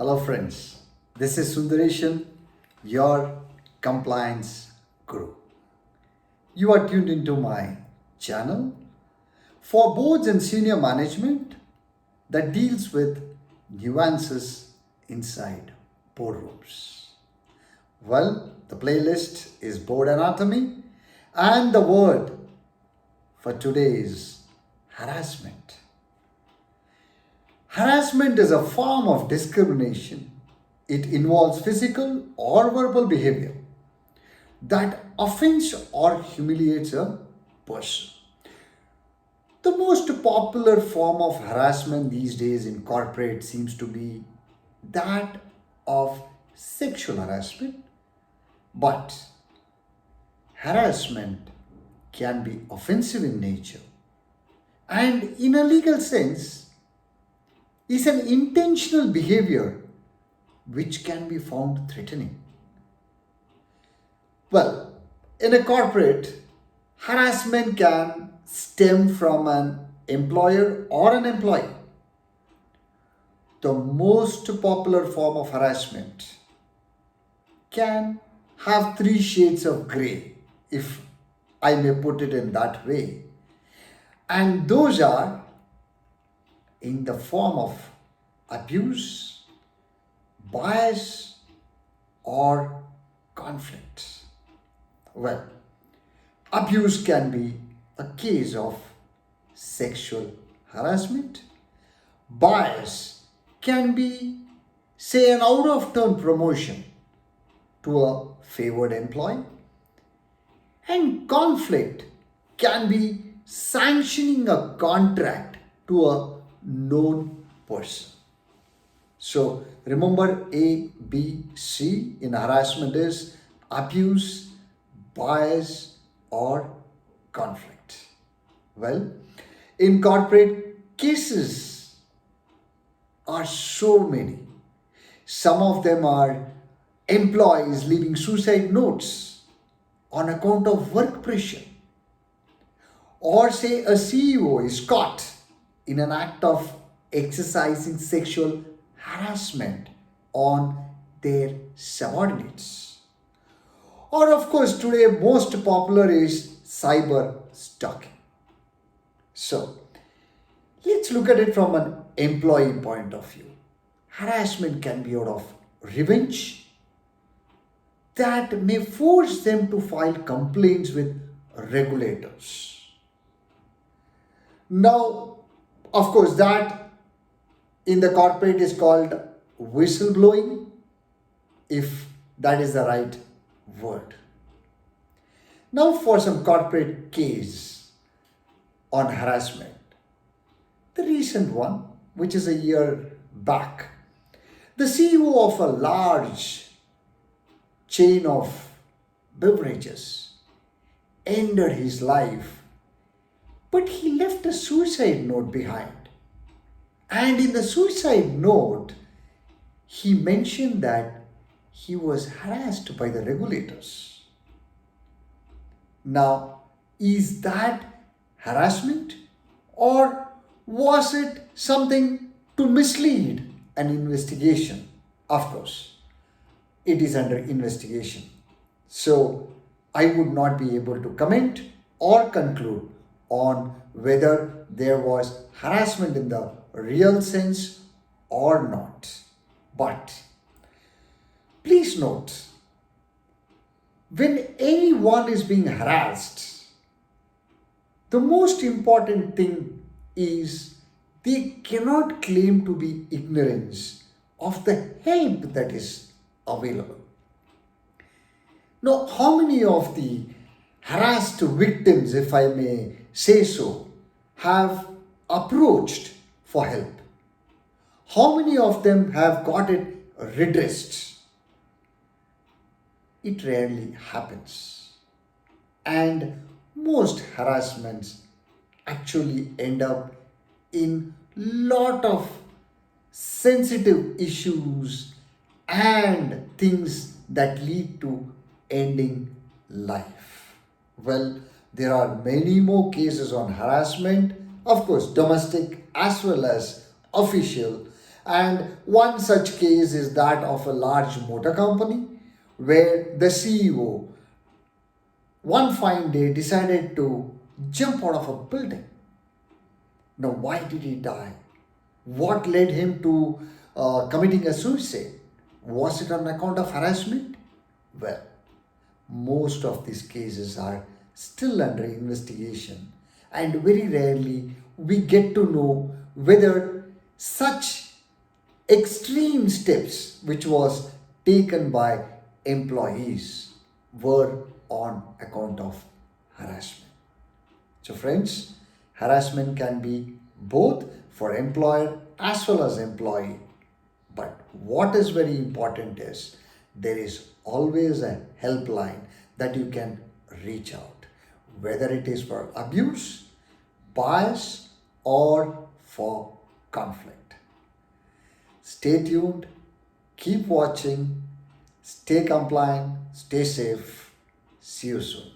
Hello, friends. This is Sundareshan, your compliance guru. You are tuned into my channel for boards and senior management that deals with nuances inside boardrooms. Well, the playlist is board anatomy, and the word for today is harassment. Harassment is a form of discrimination. It involves physical or verbal behavior that offends or humiliates a person. The most popular form of harassment these days in corporate seems to be that of sexual harassment, but harassment can be offensive in nature and, in a legal sense, is an intentional behavior which can be found threatening. Well, in a corporate, harassment can stem from an employer or an employee. The most popular form of harassment can have three shades of grey, if I may put it in that way. And those are in the form of abuse, bias, or conflict. Well, abuse can be a case of sexual harassment. Bias can be, say, an out of turn promotion to a favored employee. And conflict can be sanctioning a contract to a known person. So remember, A, B, C in harassment is abuse, bias, or conflict. Well, in corporate, cases are so many. Some of them are employees leaving suicide notes on account of work pressure, or say a CEO is caught in an act of exercising sexual harassment on their subordinates. Or, of course, today most popular is cyber stalking. So, let's look at it from an employee point of view. Harassment can be out of revenge that may force them to file complaints with regulators. Now, of course, that in the corporate is called whistleblowing, if that is the right word. Now, for some corporate case on harassment, the recent one, which is a year back, the CEO of a large chain of beverages ended his life, but he left a suicide note behind. And in the suicide note, he mentioned that he was harassed by the regulators. Now, is that harassment, or was it something to mislead an investigation? Of course, it is under investigation. So, I would not be able to comment or conclude on whether there was harassment in the real sense or not. But please note, when anyone is being harassed, the most important thing is they cannot claim to be ignorance of the help that is available. Now, how many of the harassed victims, if I may say so, have approached for help? How many of them have got it redressed? It rarely happens. And most harassments actually end up in lot of sensitive issues and things that lead to ending life. Well, there are many more cases on harassment, of course, domestic as well as official, And one such case is that of a large motor company where the CEO one fine day decided to jump out of a building. Now, why did he die? What led him to committing a suicide? Was it on account of harassment? Well, most of these cases are still under investigation, and very rarely we get to know whether such extreme steps which was taken by employees were on account of harassment. So, friends, harassment can be both for employer as well as employee. But what is very important is there is always a helpline that you can reach out, whether it is for abuse, bias, or for conflict. Stay tuned, keep watching, stay compliant, stay safe. See you soon.